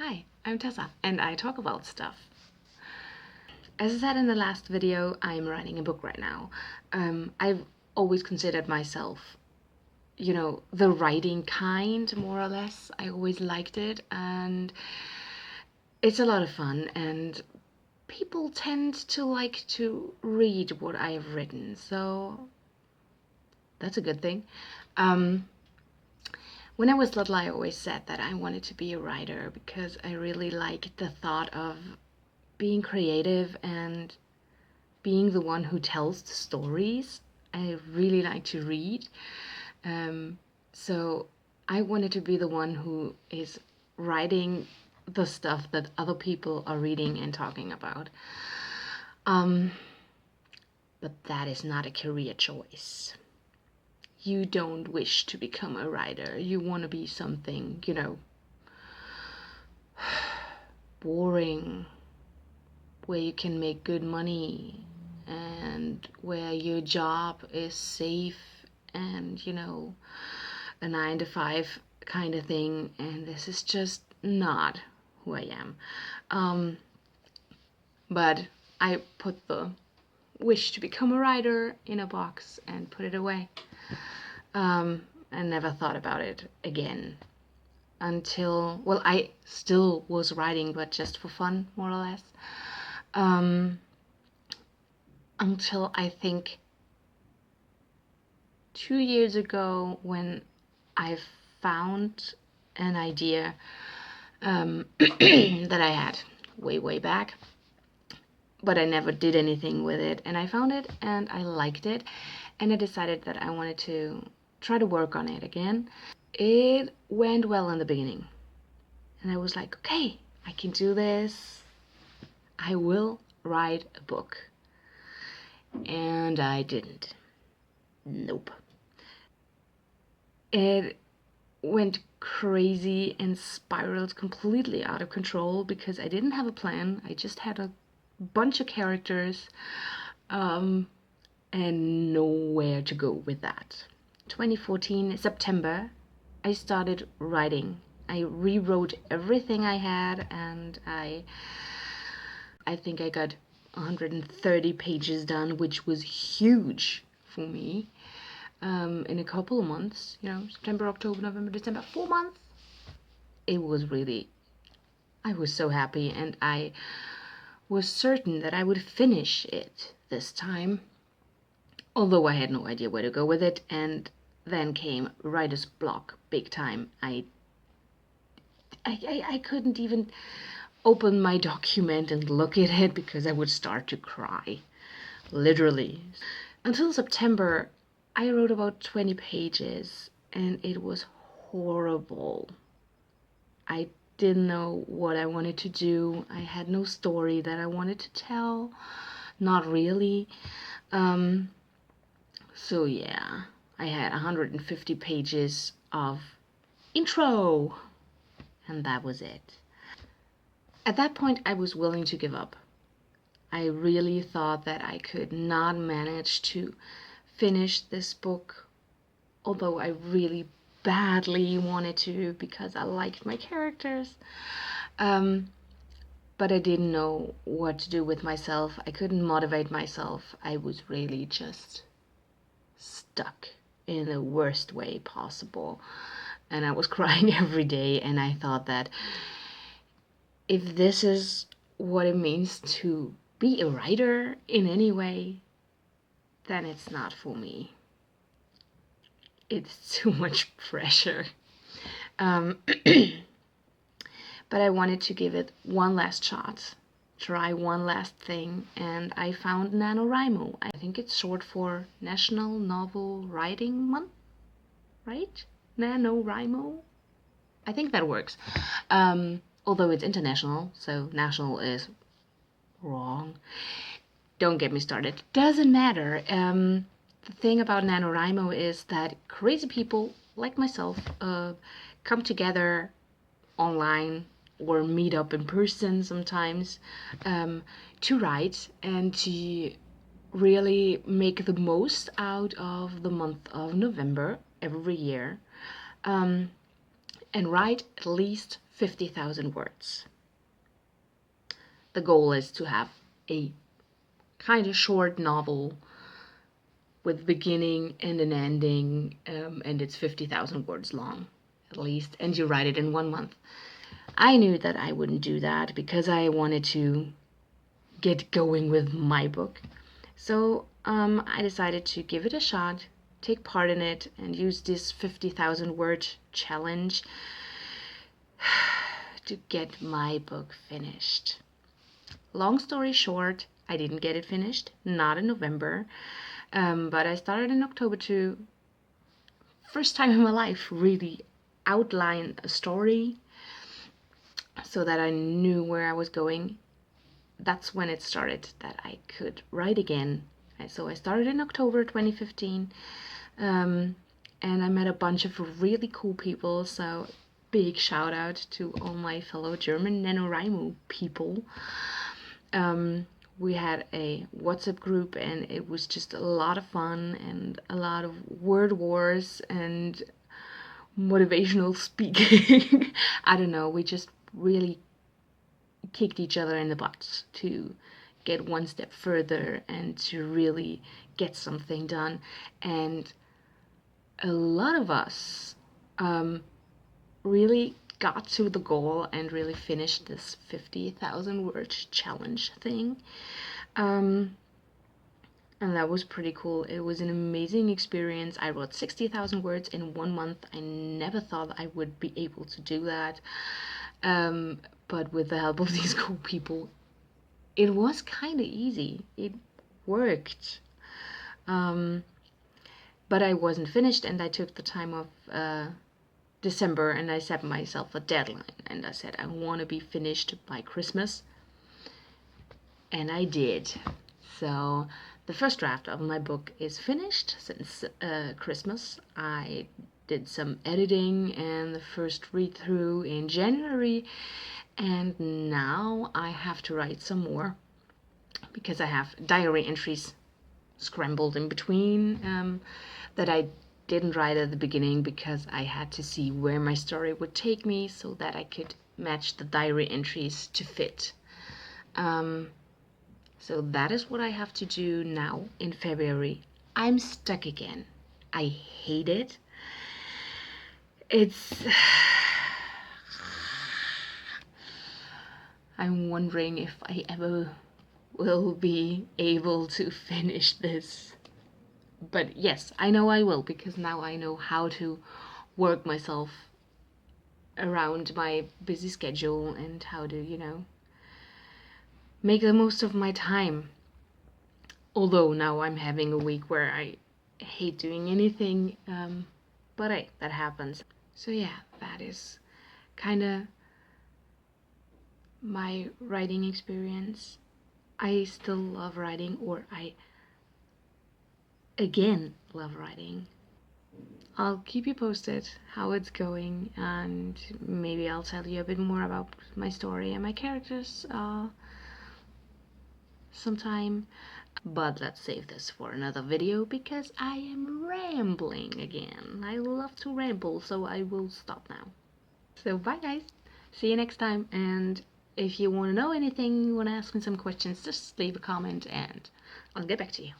Hi, I'm Tessa, and I talk about stuff. As I said in the last video, I'm writing a book right now. I've always considered myself, the writing kind, more or less. I always liked it, and it's a lot of fun, and people tend to like to read what I have written, so that's a good thing. Um, when I was little, I always said that I wanted to be a writer because I really liked the thought of being creative and being the one who tells the stories. I really like to read. Um, so I wanted to be the one who is writing the stuff that other people are reading and talking about. Um, but that is not a career choice. You don't wish to become a writer. You want to be something, boring, where you can make good money and where your job is safe and, a 9 to 5 kind of thing. And this is just not who I am. But I put the wish to become a writer in a box and put it away. And never thought about it again until, well, I still was writing, but just for fun, more or less. Until I think 2 years ago when I found an idea that I had way back, but I never did anything with it. And I found it and I liked it, and I decided that I wanted to try to work on it again. It went well in the beginning, and I was like, okay, I can do this. I will write a book. And I didn't. Nope. It went crazy and spiraled completely out of control because I didn't have a plan. I just had a bunch of characters and nowhere to go with that. 2014, September, I started writing. I rewrote everything I had, and I think I got 130 pages done, which was huge for me. In a couple of months, September, October, November, December, 4 months. It was really, I was so happy, and I was certain that I would finish it this time, although I had no idea where to go with it. And then came writer's block, big time. I couldn't even open my document and look at it because I would start to cry, literally. Until September, I wrote about 20 pages, and it was horrible. I didn't know what I wanted to do. I had no story that I wanted to tell. Not really. So yeah, I had 150 pages of intro, and that was it. At that point, I was willing to give up. I really thought that I could not manage to finish this book, although I really badly wanted to because I liked my characters. But I didn't know what to do with myself. I couldn't motivate myself. I was really just stuck in the worst way possible. And I was crying every day, and I thought that if this is what it means to be a writer in any way, then it's not for me. It's too much pressure. But I wanted to give it one last shot, try one last thing, and I found NaNoWriMo. I think it's short for National Novel Writing Month, right? NaNoWriMo? I think that works. Although it's international, so national is wrong. Don't get me started. Doesn't matter. The thing about NaNoWriMo is that crazy people like myself come together online or meet up in person sometimes to write and to really make the most out of the month of November every year. and write at least 50,000 words. The goal is to have a kind of short novel with beginning and an ending, and it's 50,000 words long at least, and you write it in 1 month. I knew that I wouldn't do that because I wanted to get going with my book. So I decided to give it a shot, take part in it, and use this 50,000 word challenge to get my book finished. Long story short, I didn't get it finished, not in November, but I started in October to, first time in my life, really outline a story so that I knew where I was going. That's when it started that I could write again. So I started in October 2015, and I met a bunch of really cool people. So big shout out to all my fellow German NaNoWriMo people. We had a WhatsApp group, and it was just a lot of fun and a lot of word wars and motivational speaking. I don't know, we just really kicked each other in the butts to get one step further and to really get something done. And a lot of us really got to the goal and really finished this 50,000 word challenge thing. And that was pretty cool. It was an amazing experience. I wrote 60,000 words in 1 month. I never thought I would be able to do that. But with the help of these cool people, it was kind of easy. It worked. But I wasn't finished, and I took the time of December, and I set myself a deadline, and I said I want to be finished by Christmas, and I did. So the first draft of my book is finished since Christmas. I did some editing and the first read through in January, and now I have to write some more because I have diary entries scrambled in between that I didn't write at the beginning because I had to see where my story would take me so that I could match the diary entries to fit. So that is what I have to do now in February. I'm stuck again. I hate it. I'm wondering if I ever will be able to finish this. But yes, I know I will, because now I know how to work myself around my busy schedule and how to, make the most of my time. Although now I'm having a week where I hate doing anything, but hey, that happens. So yeah, that is kind of my writing experience. I still love writing, or I again love writing. I'll keep you posted how it's going, and maybe I'll tell you a bit more about my story and my characters sometime. But let's save this for another video because I am rambling again. I love to ramble, so I will stop now. So bye guys, see you next time, and if you want to know anything, you want to ask me some questions, just leave a comment and I'll get back to you.